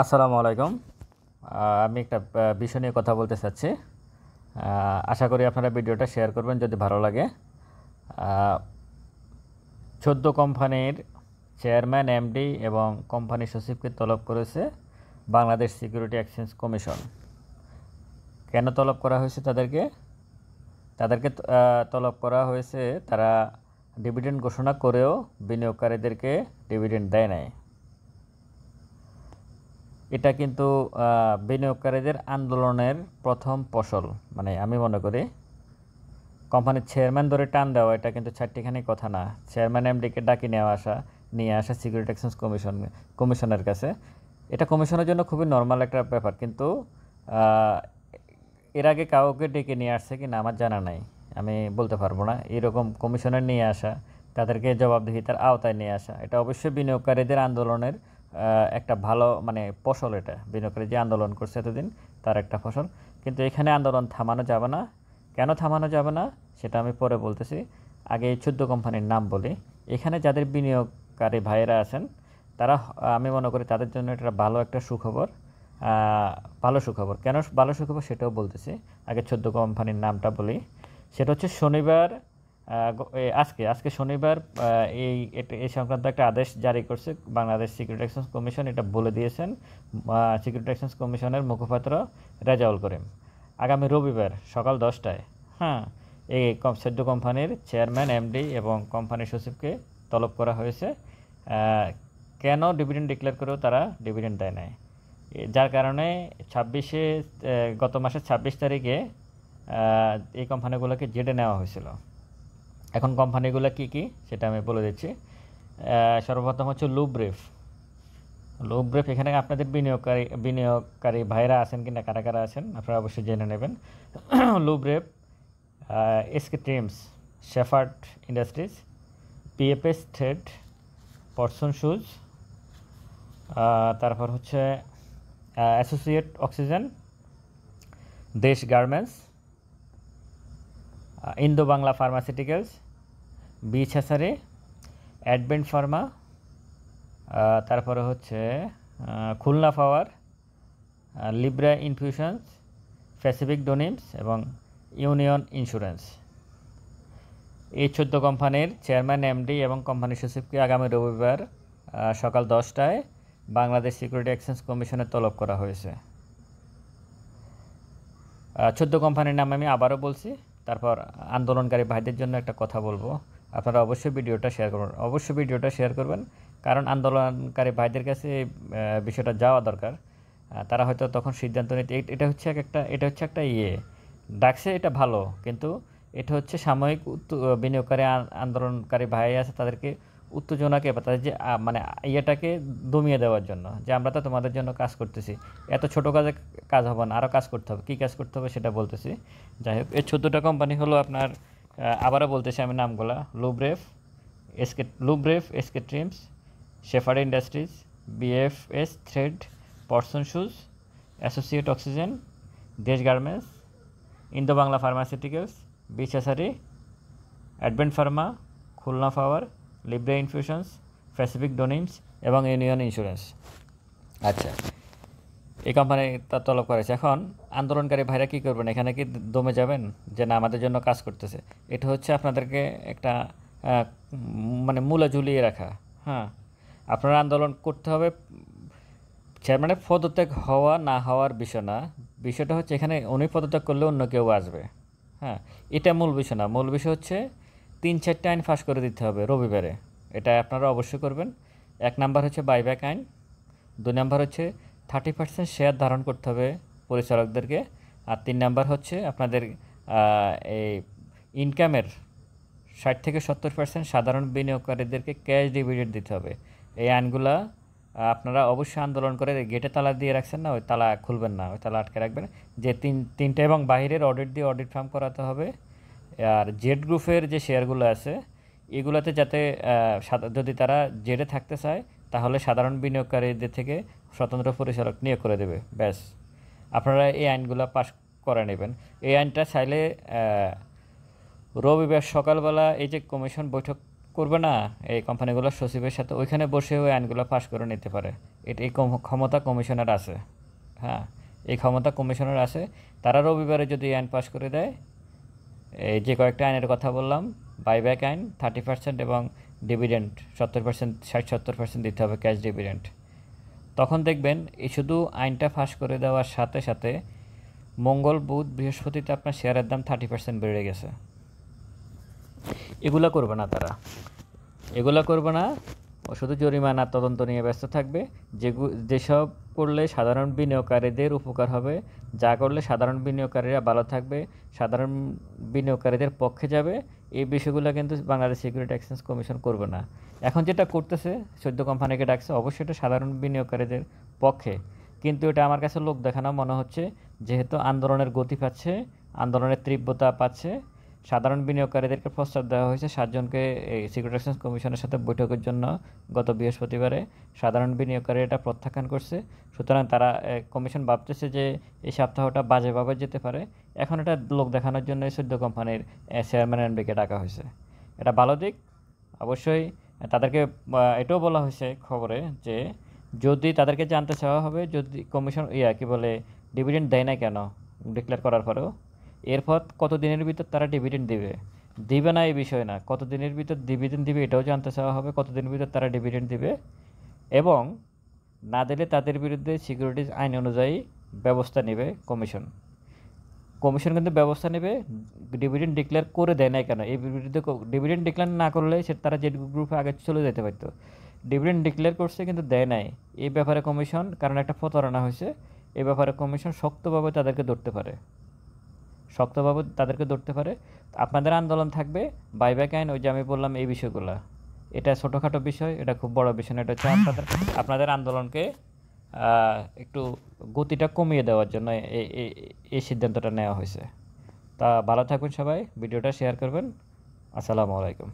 আসসালামু আলাইকুম। আমি একটা বিষয় নিয়ে কথা বলতে চাচ্ছি। আশা করি আপনারা ভিডিওটা শেয়ার করবেন যদি ভালো লাগে। 14 কোম্পানির চেয়ারম্যান, এমডি এবং কোম্পানি সচিবকে তলব করেছে বাংলাদেশ সিকিউরিটি এক্সচেঞ্জ কমিশন। কেন তলব করা হয়েছে তাদেরকে? তলব করা হয়েছে তারা ডিভিডেন্ড ঘোষণা করেও বিনিয়োগকারীদেরকে ডিভিডেন্ড দেয় নাই। এটা কিন্তু বিনিয়োগকারীদের আন্দোলনের প্রথম ফসল। মানে আমি মনে করি কোম্পানির চেয়ারম্যান ধরে টান দেওয়া এটা কিন্তু চারটিখানি কথা না। চেয়ারম্যান এমডিকে ডাকি নিয়ে আসা সিকিউরিটি এক্সচেঞ্জ কমিশনের কাছে, এটা কমিশনের জন্য খুবই নর্মাল একটা ব্যাপার। কিন্তু এর আগে কাউকে ডেকে নিয়ে আসছে কি না আমার জানা নাই, আমি বলতে পারবো না। এরকম কমিশনের নিয়ে আসা, তাদেরকে জবাবদিহিতার আওতায় নিয়ে আসা, এটা অবশ্যই বিনিয়োগকারীদের আন্দোলনের একটা ভালো ফসল। এটা বিনিয়োগকারী যে আন্দোলন করছে এতদিন তার একটা ফসল। কিন্তু এখানে আন্দোলন থামানো যাবে না। কেন থামানো যাবে না সেটা আমি পরে বলতেছি। আগে এই 14 কোম্পানির নাম বলি। এখানে যাদের বিনিয়োগকারী ভাইয়েরা আছেন তারা, আমি মনে করি তাদের জন্য এটা ভালো একটা সুখবর। ভালো সুখবর কেন ভালো সুখবর সেটাও বলতেছি। আগে 14 কোম্পানির নামটা বলি। সেটা হচ্ছে শনিবার, আজকে শনিবার এই সংক্রান্ত একটা আদেশ জারি করছে বাংলাদেশ সিকিউরিটি এক্সচেঞ্জ কমিশন। এটা বলে দিয়েছেন সিকিউরিটি এক্সচেঞ্জ কমিশনের মুখপাত্র রেজাউল করিম। আগামী রবিবার সকাল 10টায় এই 14 কোম্পানির চেয়ারম্যান, এমডি এবং কোম্পানির সচিবকে তলব করা হয়েছে। কেন ডিভিডেন্ড ডিক্লেয়ার করেও তারা ডিভিডেন্ড দেয় নাই, যার কারণে গত মাসের 26 তারিখে এই কোম্পানিগুলোকে জেডে নেওয়া হয়েছিল। এখন কোম্পানিগুলো কি কি সেটা আমি বলে দিচ্ছি। সর্বপ্রথম হচ্ছে লুব্রেফ। এখানে আপনাদের বিনিয়োগকারী ভাইরা আছেন কিনা, কারা কারা আছেন আপনারা অবশ্যই জেনে নেবেন। Lubref, SK trims, shepherd industries, PFS thread, person shoes, তারপর হচ্ছে associate oxygen, Desh garments, Indo Bangla pharmaceuticals, beach hatchery, advent pharma, তারপরে হচ্ছে Khulna power, libra infusions, pacific denims এবং ইউনিয়ন ইন্স্যুরেন্স। এই 14 কোম্পানির চেয়ারম্যান, এমডি এবং কোম্পানি সচিবকে আগামী রবিবার সকাল 10টায় বাংলাদেশ সিকিউরিটি এক্সচেঞ্জ কমিশনে তলব করা হয়েছে। 14 কোম্পানির নাম আমি আবারও বলছি। তারপর আন্দোলনকারী ভাইদের জন্য একটা কথা বলবো, আপনারা অবশ্যই ভিডিওটা শেয়ার করবেন। কারণ আন্দোলনকারী ভাইদের কাছে বিষয়টা যাওয়া দরকার। তারা হয়তো তখন সিদ্ধান্ত নিতে, এটা হচ্ছে একটা ডাকছে, এটা ভালো। কিন্তু এটা হচ্ছে সাময়িক বিনিয়োগকারী আন্দোলনকারী ভাই আছে তাদেরকে উত্তেজনাকে বা তাদের যে ইয়েটাকে দমিয়ে দেওয়ার জন্য, যে আমরা তো তোমাদের জন্য কাজ করতেছি, এত ছোটো কাজ হবে না, আরও কাজ করতে হবে। কী কাজ করতে হবে সেটা বলতেছি। যাই হোক, এই 14টা কোম্পানি হলো আপনার, আবারও বলতেছি আমি নামগুলা: Lubref, SK trims, shepherd industries, BFS thread, person shoes, associate oxygen, Desh garments, Indo Bangla pharmaceuticals, beach hatchery, advent pharma, Khulna power, libra infusions, pacific denims এবং ইউনিয়ন ইন্স্যুরেন্স। আচ্ছা, এই কোম্পানি তা তলব করেছে। এখন আন্দোলনকারী ভাইরা কী করবেন? এখানে কি দমে যাবেন যে না আমাদের জন্য কাজ করতেছে? এটা হচ্ছে আপনাদেরকে একটা মূলে ঝুলিয়ে রাখা। আপনারা আন্দোলন করতে হবে। চেয়ারম্যানের পদত্যাগ হওয়া না হওয়ার বিষয় না, বিষয়টা হচ্ছে এখানে উনি পদত্যাগ করলে অন্য কেউ আসবে। এটা মূল বিষয় না। মূল বিষয় হচ্ছে 3-4টা আইন ফাঁস করে দিতে হবে রবিবারে। এটা আপনারা অবশ্যই করবেন। 1 নাম্বার হচ্ছে বাইব্যাক আইন, 2 নাম্বার হচ্ছে 30% শেয়ার ধারণ করতে হবে পরিচালকদেরকে, আর 3 নাম্বার হচ্ছে আপনাদের এই ইনকামের 60-70% সাধারণ বিনিয়োগকারীদেরকে ক্যাশ ডিভিডেন্ড দিতে হবে। এই আইনগুলা আপনারা অবশ্যই আন্দোলন করে গেটে তালা দিয়ে রাখছেন না, ওই তালা খুলবেন না, ওই তালা আটকে রাখবেন। যে তিনটা এবং বাহিরের অডিট ফার্ম করাতে হবে। আর জেড গ্রুপের যে শেয়ারগুলো আছে এগুলোতে যাতে যদি তারা জেডে থাকতে চায় তাহলে সাধারণ বিনিয়োগকারীদের থেকে স্বতন্ত্র পরিচালক নিয়োগ করে দেবে। ব্যাস, আপনারা এই আইনগুলো পাস করে নেবেন। এই আইনটা চাইলে রবিবার সকালবেলা এই যে কমিশন বৈঠক করবে না এই কোম্পানিগুলোর সচিবের সাথে ওইখানে বসে ওই আইনগুলো পাস করে নিতে পারে। এই ক্ষমতা কমিশনের আছে। হ্যাঁ, এই ক্ষমতা কমিশনের আছে। তারা রবিবারে যদি আইন পাস করে দেয়, এই যে কয়েকটা আইনের কথা বললাম, বাইব্যাক আইন 30% এবং ডিভিডেন্ড 70%, 60-70% দিতে হবে ক্যাশ ডিভিডেন্ড, তখন দেখবেন এই শুধু আইনটা পাস করে দেওয়ার সাথে সাথে মঙ্গল, বুধ, বৃহস্পতিতে আপনার শেয়ারের দাম 30% বেড়ে গেছে। এগুলো করবে না তারা, এগুলো করবে না। ও শুধু জরিমানা তদন্ত নিয়ে ব্যস্ত থাকবে। যেসব করলে সাধারণ বিনিয়োগকারীদের উপকার হবে, যা করলে সাধারণ বিনিয়োগকারীরা ভালো থাকবে, সাধারণ বিনিয়োগকারীদের পক্ষে যাবে, এই বিষয়গুলো কিন্তু বাংলাদেশ সিকিউরিটি এক্সচেঞ্জ কমিশন করবে না। এখন যেটা করতেছে, 14 কোম্পানিকে ডাকছে, অবশ্যই এটা সাধারণ বিনিয়োগকারীদের পক্ষে, কিন্তু এটা আমার কাছে লোক দেখানো মনে হচ্ছে। যেহেতু আন্দোলনের গতি পাচ্ছে, আন্দোলনের তীব্রতা পাচ্ছে, সাধারণ বিনিয়োগকারীদেরকে প্রস্তাব দেওয়া হয়েছে 7 জনকে এই সিকিউরিটি এক্সচেঞ্জ কমিশনের সাথে বৈঠকের জন্য গত বৃহস্পতিবারে। সাধারণ বিনিয়োগকারী এটা প্রত্যাখ্যান করছে। সুতরাং তারা কমিশন ভাবতেছে যে এই সপ্তাহটা বাজেভাবে যেতে পারে। এখন এটা লোক দেখানোর জন্য 14 কোম্পানির চেয়ারম্যান এমডিকে ডাকা হয়েছে। এটা ভালো দিক। অবশ্যই তাদেরকে এটাও বলা হয়েছে খবরে যে যদি তাদেরকে জানতে চাওয়া হবে, যদি কমিশন কি বলে ডিভিডেন্ড দেয় না কেন ডিক্লেয়ার করার পরেও, এরপর কত দিনের ভিতর তারা ডিভিডেন্ড দিবে না এই বিষয় না, কত দিনের ভিতর ডিভিডেন্ড দিবে এটাও জানতে চাওয়া হবে, কত দিনের ভিতর তারা ডিভিডেন্ড দিবে, এবং না দিলে তাদের বিরুদ্ধে সিকিউরিটিজ আইন অনুযায়ী ব্যবস্থা নেবে কমিশন। কমিশন কিন্তু ব্যবস্থা নেবে ডিভিডেন্ড ডিক্লেয়ার করে দেয় না কেন। এই বিরুদ্ধে ডিভিডেন্ড ডিক্লেয়ার না করলে তারা যে গ্রুপে আগে চলে যেতে পারত। ডিভিডেন্ড ডিক্লেয়ার করছে কিন্তু দেয় নাই, এই ব্যাপারে কমিশন, কারণ একটা প্রতারণা হয়েছে, এই ব্যাপারে কমিশন শক্তভাবে তাদেরকে ধরতে পারে। আপনাদের আন্দোলন থাকবে বাইব্যাক আইন, ওই যে আমি বললাম এই বিষয়গুলো। এটা ছোটোখাটো বিষয়, এটা খুব বড় বিষয় না। এটা হচ্ছে আপনাদের আন্দোলনকে একটু গতিটা কমিয়ে দেওয়ার জন্য এই সিদ্ধান্তটা নেওয়া হয়েছে। তা ভালো থাকবেন সবাই, ভিডিওটা শেয়ার করবেন। আসসালামু আলাইকুম।